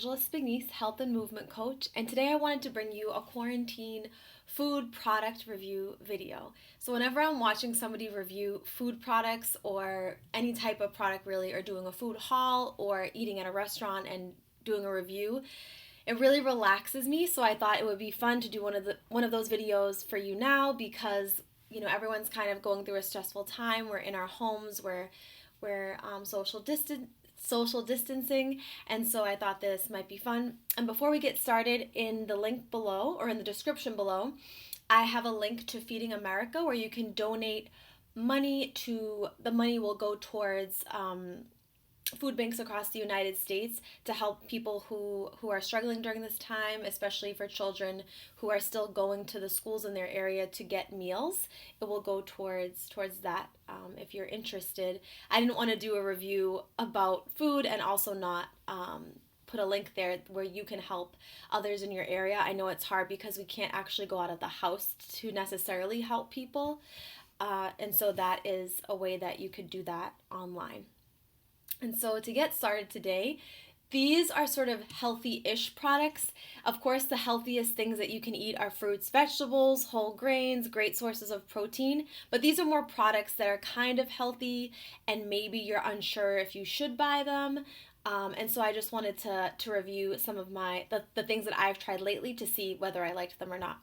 Angela Spignese, health and movement coach, and today I wanted to bring you a quarantine food product review video. So whenever I'm watching somebody review food products or any type of product really, or doing a food haul or eating at a restaurant and doing a review, it really relaxes me. So I thought it would be fun to do one of those videos for you now because everyone's kind of going through a stressful time. We're in our homes, we're social distancing, and so I thought this might be fun. And before we get started, in the link below or in the description below, I have a link to Feeding America where you can donate money. The money will go towards food banks across the United States to help people who are struggling during this time, especially for children who are still going to the schools in their area to get meals. It will go towards that if you're interested. I didn't want to do a review about food and also not put a link there where you can help others in your area. I know it's hard because we can't actually go out of the house to necessarily help people. And so that is a way that you could do that online. And so to get started today, these are sort of healthy-ish products. Of course, the healthiest things that you can eat are fruits, vegetables, whole grains, great sources of protein. But these are more products that are kind of healthy and maybe you're unsure if you should buy them. And so I just wanted to review some of the things that I've tried lately to see whether I liked them or not.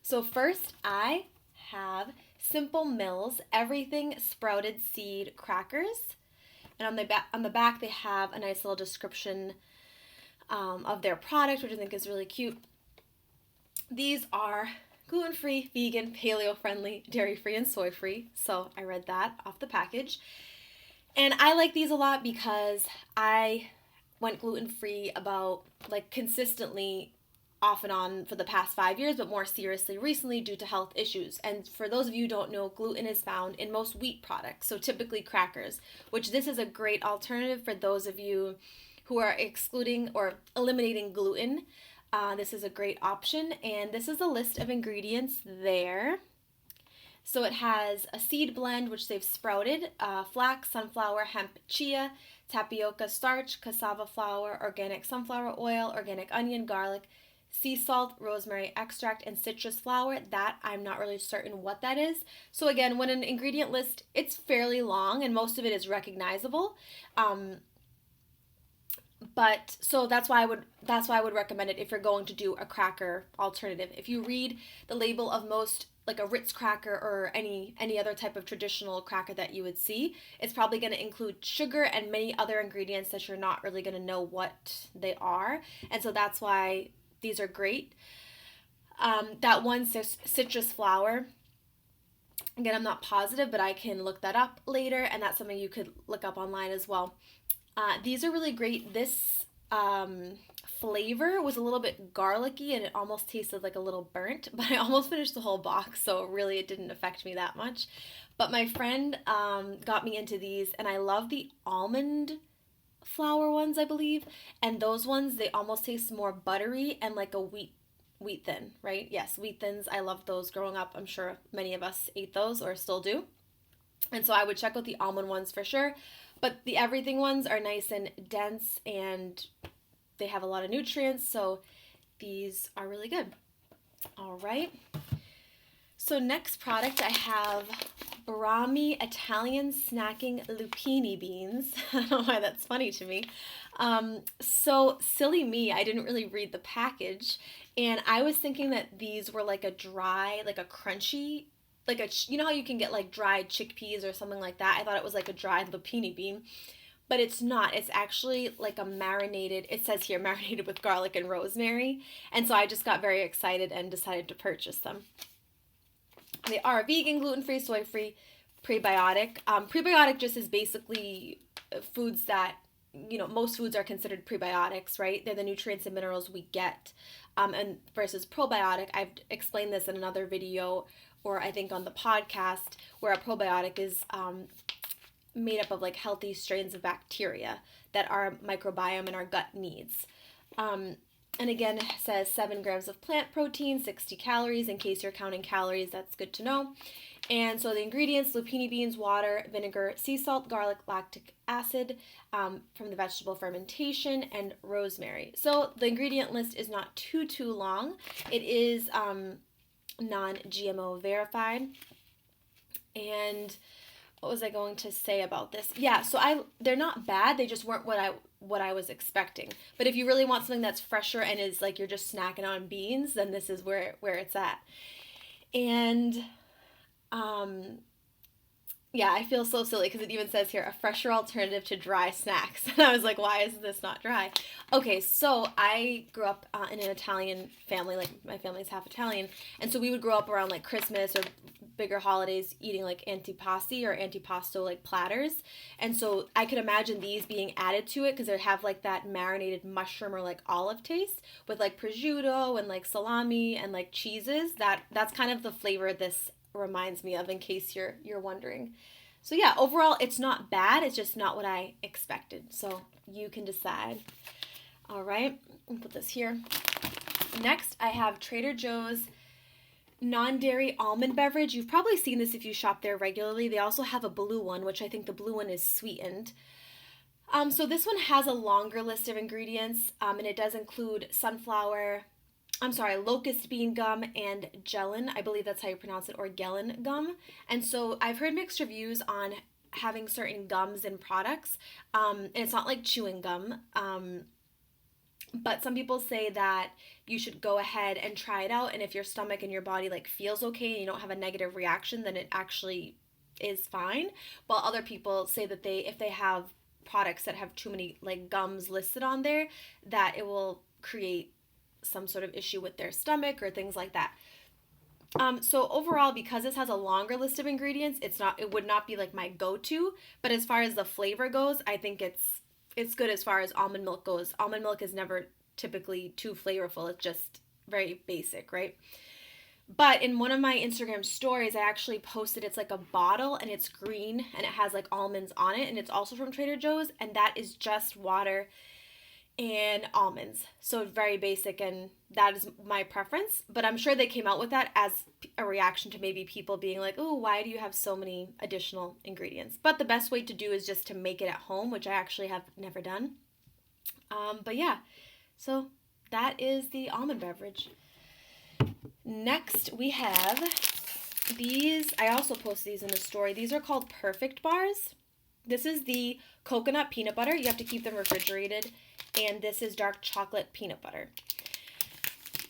So first, I have Simple Mills Everything Sprouted Seed Crackers. And on the back, they have a nice little description of their product, which I think is really cute. These are gluten-free, vegan, paleo-friendly, dairy-free, and soy-free. So I read that off the package. And I like these a lot because I went gluten-free about consistently off and on for the past 5 years, but more seriously recently due to health issues. And for those of you who don't know, gluten is found in most wheat products, so typically crackers, which this is a great alternative for those of you who are excluding or eliminating gluten. This is a great option, and this is a list of ingredients there. So it has a seed blend, which they've sprouted, flax, sunflower, hemp, chia, tapioca starch, cassava flour, organic sunflower oil, organic onion, garlic, sea salt, rosemary extract, and citrus flour. That I'm not really certain what that is. So again, when an ingredient list, it's fairly long and most of it is recognizable. But so that's why I would recommend it if you're going to do a cracker alternative. If you read the label of most, like a Ritz cracker or any other type of traditional cracker that you would see, it's probably going to include sugar and many other ingredients that you're not really going to know what they are. And so that's why these are great. That one citrus flower, again, I'm not positive, but I can look that up later, and that's something you could look up online as well. These are really great. This flavor was a little bit garlicky, and it almost tasted like a little burnt, but I almost finished the whole box, so really it didn't affect me that much. But my friend got me into these, and I love the almond flour ones, I believe, and those ones, they almost taste more buttery and like a wheat thin, right? Yes, wheat thins. I loved those growing up. I'm sure many of us ate those or still do. And so I would check out the almond ones for sure. But the everything ones are nice and dense and they have a lot of nutrients, so these are really good. All right. So next product, I have Brami Italian Snacking Lupini Beans. I don't know why that's funny to me. So silly me, I didn't really read the package, and I was thinking that these were like a dry, like a crunchy, you know how you can get like dried chickpeas or something like that? I thought it was like a dried lupini bean, but it's not. It's actually like it says here, marinated with garlic and rosemary, and so I just got very excited and decided to purchase them. They are vegan, gluten-free, soy-free, prebiotic. Prebiotic just is basically foods that, most foods are considered prebiotics, right? They're the nutrients and minerals we get. And versus probiotic, I've explained this in another video, or I think on the podcast, where a probiotic is made up of like healthy strains of bacteria that our microbiome and our gut needs. And again, it says 7 grams of plant protein, 60 calories. In case you're counting calories, that's good to know. And so the ingredients: lupini beans, water, vinegar, sea salt, garlic, lactic acid from the vegetable fermentation, and rosemary. So the ingredient list is not too long. It is non-GMO verified. And what was I going to say about this? Yeah, so they're not bad. They just weren't what I was expecting. But if you really want something that's fresher and is like you're just snacking on beans, then this is where it's at. And yeah, I feel so silly because it even says here, a fresher alternative to dry snacks. And I was like, why is this not dry? Okay, so I grew up in an Italian family, like my family's half Italian. And so we would grow up around like Christmas or bigger holidays eating like antipasti or antipasto like platters. And so I could imagine these being added to it because they have like that marinated mushroom or like olive taste with like prosciutto and like salami and like cheeses. That's kind of the flavor this reminds me of, in case you're wondering. So yeah, overall it's not bad, it's just not what I expected. So you can decide. All right, I'll put this here. Next, I have Trader Joe's non-dairy almond beverage. You've probably seen this if you shop there regularly. They also have a blue one, which I think the blue one is sweetened. So this one has a longer list of ingredients, and it does include locust bean gum and gellan. I believe that's how you pronounce it, or gellan gum. And so I've heard mixed reviews on having certain gums in products. And it's not like chewing gum. But some people say that you should go ahead and try it out. And if your stomach and your body like feels okay and you don't have a negative reaction, then it actually is fine. While other people say that if they have products that have too many like gums listed on there, that it will create some sort of issue with their stomach or things like that. So overall, because this has a longer list of ingredients, it would not be like my go-to. But as far as the flavor goes, I think it's good as far as almond milk goes. Almond milk is never typically too flavorful. It's just very basic, right? But in one of my Instagram stories, I actually posted, it's like a bottle and it's green and it has like almonds on it, and it's also from Trader Joe's, and that is just water and almonds. So very basic, and that is my preference. But I'm sure they came out with that as a reaction to maybe people being like, oh, why do you have so many additional ingredients? But the best way to do is just to make it at home, which I actually have never done. But yeah, so that is the almond beverage. Next, we have these. I also posted these in the story. These are called Perfect Bars. This is the coconut peanut butter. You have to keep them refrigerated. And this is dark chocolate peanut butter.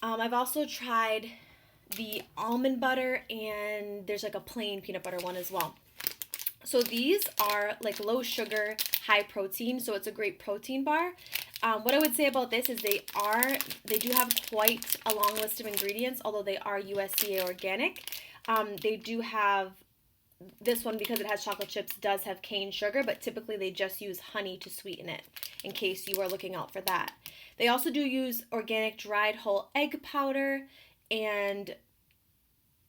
I've also tried the almond butter, and there's like a plain peanut butter one as well. So these are like low sugar, high protein. So it's a great protein bar. What I would say about this is they do have quite a long list of ingredients, although they are USDA organic. They do have this one, because it has chocolate chips, does have cane sugar, but typically they just use honey to sweeten it, in case you are looking out for that. They also do use organic dried whole egg powder and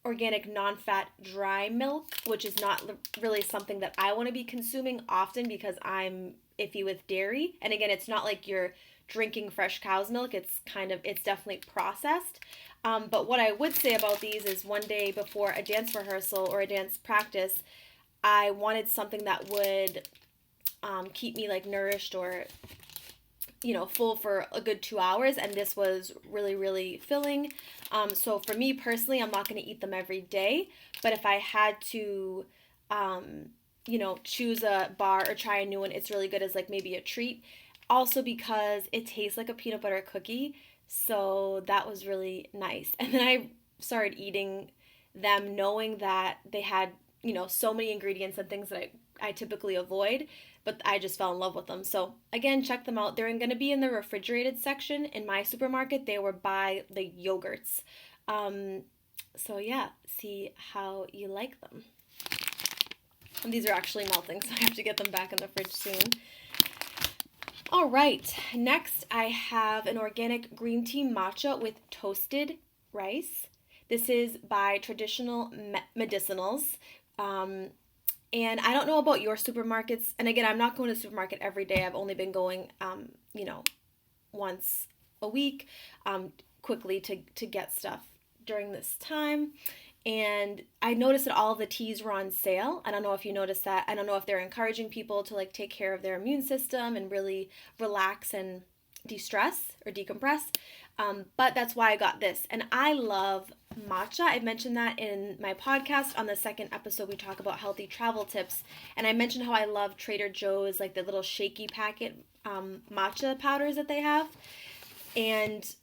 organic non-fat dry milk, which is not really something that I want to be consuming often because I'm iffy with dairy. And again, it's not like you're drinking fresh cow's milk. It's definitely processed. But what I would say about these is, one day before a dance rehearsal or a dance practice, I wanted something that would keep me like nourished or full for a good 2 hours, and this was really, really filling. So for me personally, I'm not going to eat them every day, but if I had to choose a bar or try a new one, it's really good as like maybe a treat. Also because it tastes like a peanut butter cookie, so that was really nice. And then I started eating them knowing that they had so many ingredients and things that I typically avoid, but I just fell in love with them. So again, check them out. They're going to be in the refrigerated section in my supermarket. They were by the yogurts. So yeah, see how you like them. And these are actually melting, so I have to get them back in the fridge soon. All right, next I have an organic green tea matcha with toasted rice. This is by Traditional Medicinals. And I don't know about your supermarkets. And again, I'm not going to the supermarket every day. I've only been going, once a week quickly to get stuff during this time. And I noticed that all the teas were on sale. I don't know if you noticed that. I don't know if they're encouraging people to like take care of their immune system and really relax and de-stress or decompress. But that's why I got this. And I love matcha. I mentioned that in my podcast. On the second episode, we talk about healthy travel tips. And I mentioned how I love Trader Joe's, like the little shaky packet matcha powders that they have. And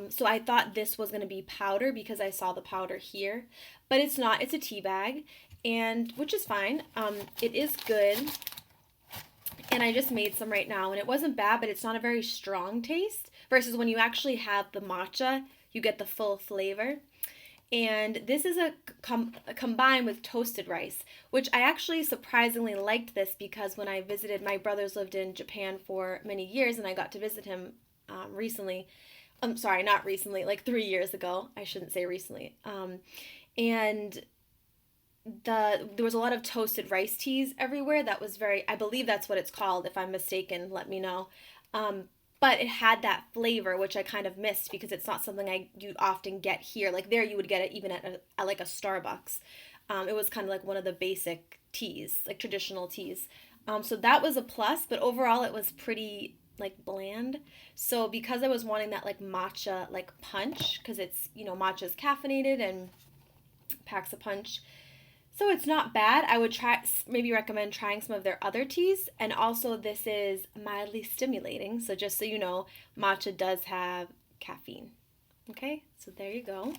so I thought this was going to be powder because I saw the powder here, but it's not. It's a tea bag, and which is fine. It is good, and I just made some right now, and it wasn't bad, but it's not a very strong taste versus when you actually have the matcha, you get the full flavor. And this is a combined with toasted rice, which I actually surprisingly liked this because when I visited, my brothers lived in Japan for many years, and I got to visit him recently. I'm sorry, not recently, like 3 years ago. I shouldn't say recently. And there was a lot of toasted rice teas everywhere. That was I believe that's what it's called. If I'm mistaken, let me know. But it had that flavor, which I kind of missed because it's not something you often get here. Like there, you would get it even at like a Starbucks. It was kind of like one of the basic teas, like traditional teas. So that was a plus, but overall it was pretty like bland. So because I was wanting that like matcha like punch, because it's, matcha is caffeinated and packs a punch. So it's not bad. I would maybe recommend trying some of their other teas. And also this is mildly stimulating. So just so you know, matcha does have caffeine. Okay, so there you go.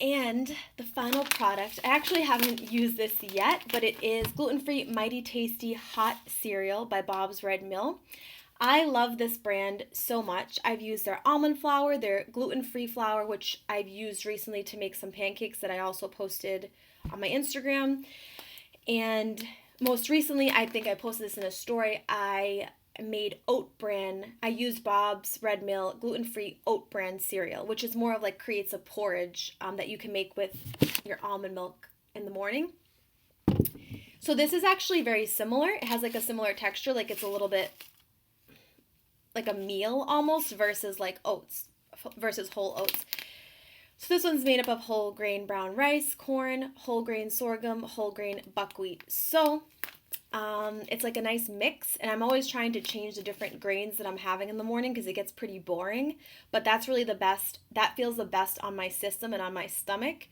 And the final product, I actually haven't used this yet, but it is gluten-free Mighty Tasty Hot Cereal by Bob's Red Mill. I love this brand so much. I've used their almond flour, their gluten-free flour, which I've used recently to make some pancakes that I also posted on my Instagram. And most recently, I think I posted this in a story, I made oat bran. I used Bob's Red Mill gluten-free oat bran cereal, which is more of like creates a porridge that you can make with your almond milk in the morning. So this is actually very similar. It has like a similar texture, like it's a little bit like a meal almost versus like oats, versus whole oats. So this one's made up of whole grain brown rice, corn, whole grain sorghum, whole grain buckwheat. So it's like a nice mix, and I'm always trying to change the different grains that I'm having in the morning because it gets pretty boring, but that's really the best. That feels the best on my system and on my stomach.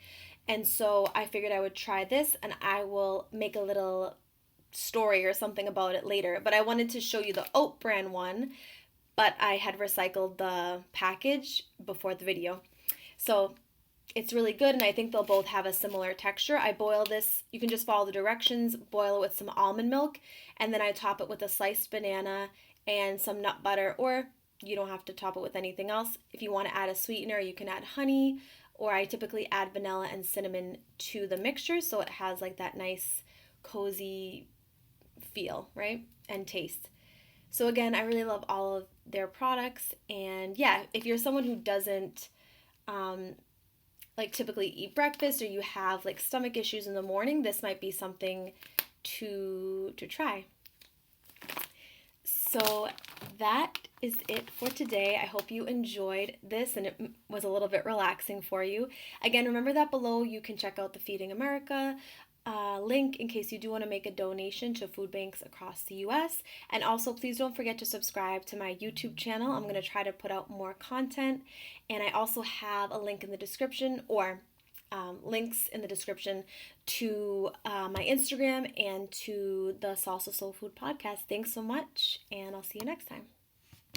And so I figured I would try this, and I will make a little story or something about it later. But I wanted to show you the oat bran one, but I had recycled the package before the video. So it's really good, and I think they'll both have a similar texture. I boil this, you can just follow the directions, boil it with some almond milk, and then I top it with a sliced banana and some nut butter, or you don't have to top it with anything else. If you want to add a sweetener, you can add honey, or I typically add vanilla and cinnamon to the mixture so it has like that nice cozy feel, right? And taste. So again, I really love all of their products, and yeah, if you're someone who doesn't like typically eat breakfast, or you have like stomach issues in the morning, this might be something to try. So that is it for today. I hope you enjoyed this and it was a little bit relaxing for you. Again, remember that below you can check out the Feeding America link in case you do want to make a donation to food banks across the US. And also, please don't forget to subscribe to my YouTube channel. I'm going to try to put out more content. And I also have a link in the description, or links in the description to my Instagram and to the Salsa Soul Food podcast. Thanks so much, and I'll see you next time.